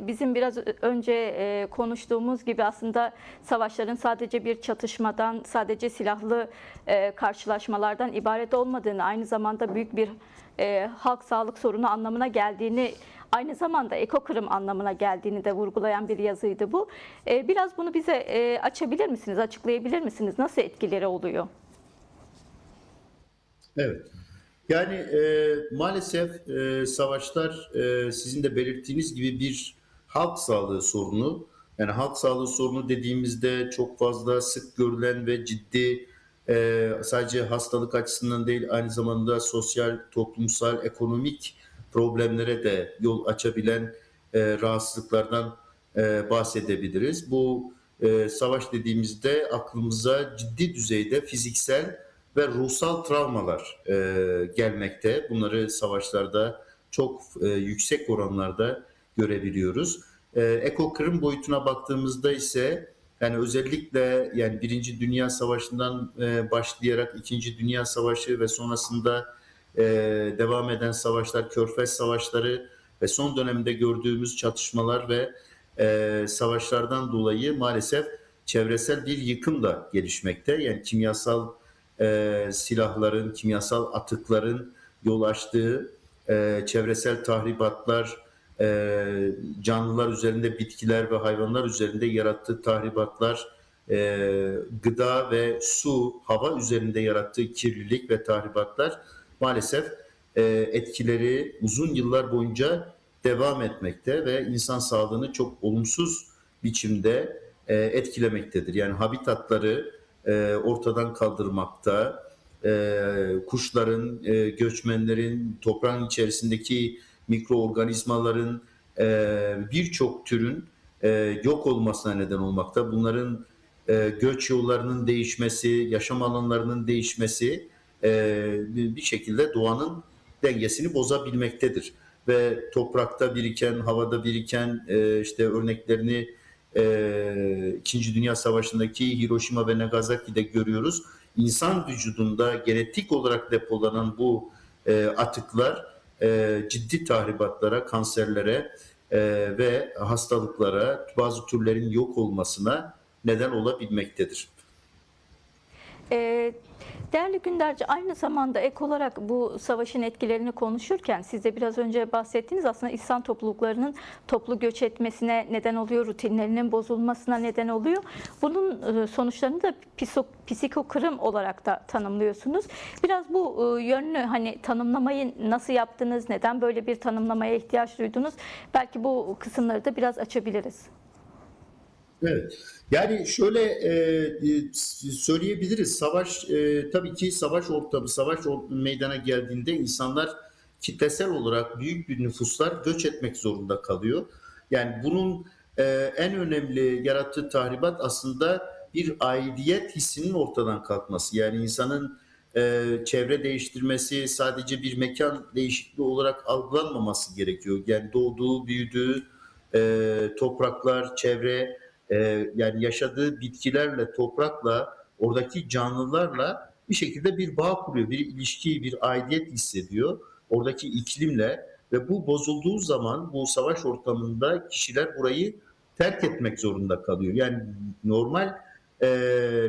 bizim biraz önce konuştuğumuz gibi aslında savaşların sadece bir çatışmadan, sadece silahlı karşılaşmalardan ibaret olmadığını, aynı zamanda büyük bir halk sağlık sorunu anlamına geldiğini, aynı zamanda ekokırım anlamına geldiğini de vurgulayan bir yazıydı bu. Biraz bunu bize açabilir misiniz, açıklayabilir misiniz? Nasıl etkileri oluyor? Evet. Yani maalesef savaşlar sizin de belirttiğiniz gibi bir halk sağlığı sorunu. Yani halk sağlığı sorunu dediğimizde çok fazla sık görülen ve ciddi sadece hastalık açısından değil aynı zamanda sosyal, toplumsal, ekonomik problemlere de yol açabilen rahatsızlıklardan bahsedebiliriz. Bu savaş dediğimizde aklımıza ciddi düzeyde fiziksel ve ruhsal travmalar gelmekte. Bunları savaşlarda çok yüksek oranlarda görebiliyoruz. Ekokırım boyutuna baktığımızda ise yani özellikle yani Birinci Dünya Savaşı'ndan başlayarak İkinci Dünya Savaşı ve sonrasında devam eden savaşlar, Körfez Savaşları ve son dönemde gördüğümüz çatışmalar ve savaşlardan dolayı maalesef çevresel bir yıkım da gelişmekte. Yani kimyasal silahların, kimyasal atıkların yol açtığı çevresel tahribatlar, canlılar üzerinde, bitkiler ve hayvanlar üzerinde yarattığı tahribatlar, gıda ve su, hava üzerinde yarattığı kirlilik ve tahribatlar maalesef etkileri uzun yıllar boyunca devam etmekte ve insan sağlığını çok olumsuz biçimde etkilemektedir. Yani habitatları ortadan kaldırmakta, kuşların, göçmenlerin, toprağın içerisindeki mikroorganizmaların birçok türün yok olmasına neden olmakta. Bunların göç yollarının değişmesi, yaşam alanlarının değişmesi bir şekilde doğanın dengesini bozabilmektedir. Ve toprakta biriken, havada biriken işte örneklerini İkinci Dünya Savaşı'ndaki Hiroşima ve Nagasaki'de görüyoruz. İnsan vücudunda genetik olarak depolanan bu atıklar ciddi tahribatlara, kanserlere ve hastalıklara, bazı türlerin yok olmasına neden olabilmektedir. Ee, Değerli Günderci, aynı zamanda ek olarak bu savaşın etkilerini konuşurken siz de biraz önce bahsettiğiniz aslında insan topluluklarının toplu göç etmesine neden oluyor, rutinlerinin bozulmasına neden oluyor. Bunun sonuçlarını da psikokırım olarak da tanımlıyorsunuz. Biraz bu yönlü hani tanımlamayı nasıl yaptınız, neden böyle bir tanımlamaya ihtiyaç duydunuz? Belki bu kısımları da biraz açabiliriz. Evet. Yani şöyle söyleyebiliriz. Savaş tabii ki savaş ortamı, meydana geldiğinde insanlar kitlesel olarak büyük bir nüfuslar göç etmek zorunda kalıyor. Yani bunun en önemli yarattığı tahribat aslında bir aidiyet hissinin ortadan kalkması. Yani insanın çevre değiştirmesi sadece bir mekan değişikliği olarak algılanmaması gerekiyor. Yani doğduğu, büyüdüğü topraklar, çevre, yani yaşadığı bitkilerle, toprakla, oradaki canlılarla bir şekilde bir bağ kuruyor, bir ilişki, bir aidiyet hissediyor oradaki iklimle ve bu bozulduğu zaman bu savaş ortamında kişiler burayı terk etmek zorunda kalıyor. Yani normal e,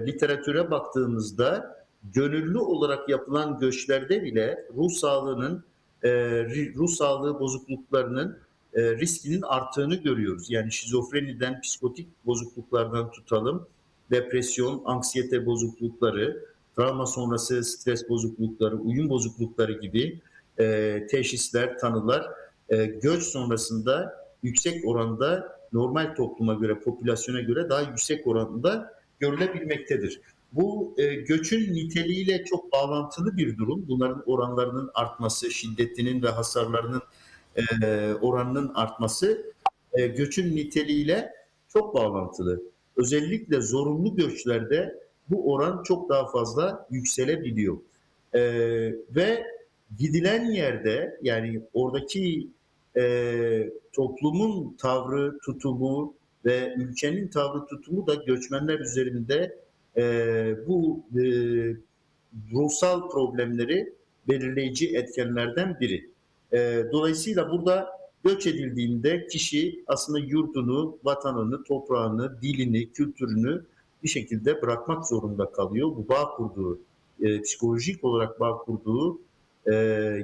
literatüre baktığımızda gönüllü olarak yapılan göçlerde bile ruh sağlığı bozukluklarının riskinin arttığını görüyoruz. Yani şizofreniden, psikotik bozukluklardan tutalım, depresyon, anksiyete bozuklukları, travma sonrası stres bozuklukları, uyum bozuklukları gibi teşhisler, tanılar göç sonrasında yüksek oranda normal topluma göre, popülasyona göre daha yüksek oranda görülebilmektedir. Bu göçün niteliğiyle çok bağlantılı bir durum. Bunların oranlarının artması, şiddetinin ve hasarlarının oranının artması göçün niteliğiyle çok bağlantılı. Özellikle zorunlu göçlerde bu oran çok daha fazla yükselebiliyor. E, Ve gidilen yerde yani oradaki toplumun tavrı, tutumu ve ülkenin tavrı, tutumu da göçmenler üzerinde bu ruhsal problemleri belirleyici etkenlerden biri. Dolayısıyla burada Göç edildiğinde kişi aslında yurdunu, vatanını, toprağını, dilini, kültürünü bir şekilde bırakmak zorunda kalıyor. Bu bağ kurduğu, psikolojik olarak bağ kurduğu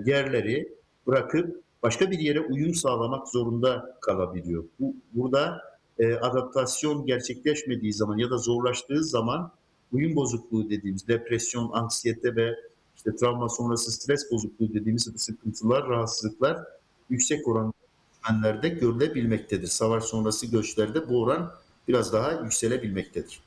yerleri bırakıp başka bir yere uyum sağlamak zorunda kalabiliyor. Burada adaptasyon gerçekleşmediği zaman ya da zorlaştığı zaman uyum bozukluğu dediğimiz depresyon, anksiyete ve işte travma sonrası stres bozukluğu dediğimiz sıkıntılar, rahatsızlıklar yüksek oran göçmenlerde görülebilmektedir. Savaş sonrası göçlerde bu oran biraz daha yükselebilmektedir.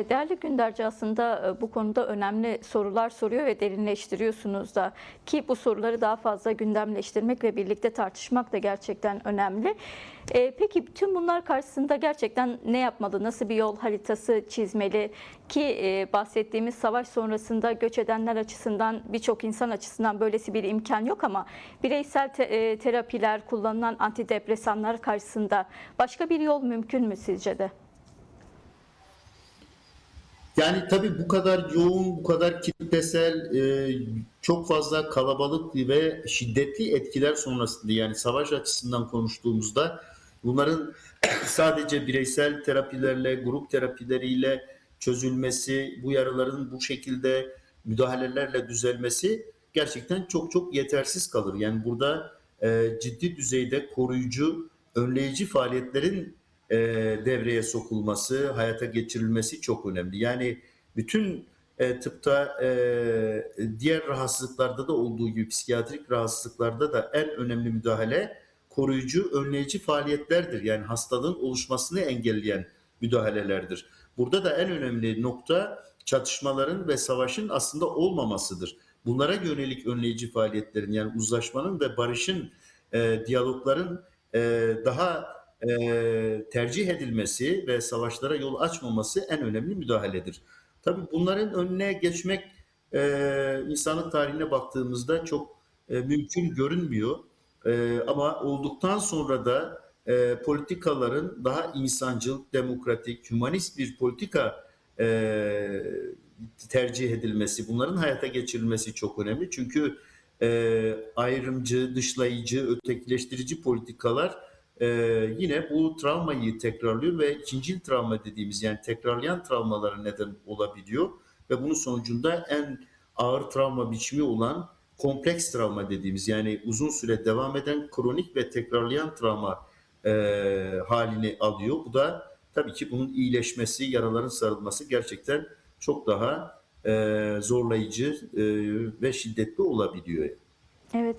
Değerli Günderci, aslında bu konuda önemli sorular soruyor ve derinleştiriyorsunuz da, ki bu soruları daha fazla gündemleştirmek ve birlikte tartışmak da gerçekten önemli. Peki tüm bunlar karşısında gerçekten ne yapmalı? Nasıl bir yol haritası çizmeli? Ki bahsettiğimiz savaş sonrasında göç edenler açısından, birçok insan açısından böylesi bir imkan yok, ama bireysel terapiler, kullanılan antidepresanlar karşısında başka bir yol mümkün mü sizce de? Yani tabii bu kadar yoğun, bu kadar kitlesel, çok fazla kalabalık ve şiddetli etkiler sonrasında, yani savaş açısından konuştuğumuzda bunların sadece bireysel terapilerle, grup terapileriyle çözülmesi, bu yaraların bu şekilde müdahalelerle düzelmesi gerçekten çok çok yetersiz kalır. Yani burada ciddi düzeyde koruyucu, önleyici faaliyetlerin devreye sokulması, hayata geçirilmesi çok önemli. Yani bütün tıpta diğer rahatsızlıklarda da olduğu gibi psikiyatrik rahatsızlıklarda da en önemli müdahale koruyucu, önleyici faaliyetlerdir. Yani hastalığın oluşmasını engelleyen müdahalelerdir. Burada da en önemli nokta çatışmaların ve savaşın aslında olmamasıdır. Bunlara yönelik önleyici faaliyetlerin, yani uzlaşmanın ve barışın, diyalogların daha tercih edilmesi ve savaşlara yol açmaması en önemli müdahaledir. Tabii bunların önüne geçmek insanlık tarihine baktığımızda çok mümkün görünmüyor. Ama olduktan sonra da politikaların daha insancıl, demokratik, hümanist bir politika tercih edilmesi, bunların hayata geçirilmesi çok önemli. Çünkü ayrımcı, dışlayıcı, ötekileştirici politikalar yine bu travmayı tekrarlıyor ve ikincil travma dediğimiz, yani tekrarlayan travmalara neden olabiliyor ve bunun sonucunda en ağır travma biçimi olan kompleks travma dediğimiz, yani uzun süre devam eden kronik ve tekrarlayan travma halini alıyor. Bu da tabii ki bunun iyileşmesi, yaraların sarılması gerçekten çok daha zorlayıcı ve şiddetli olabiliyor. Evet.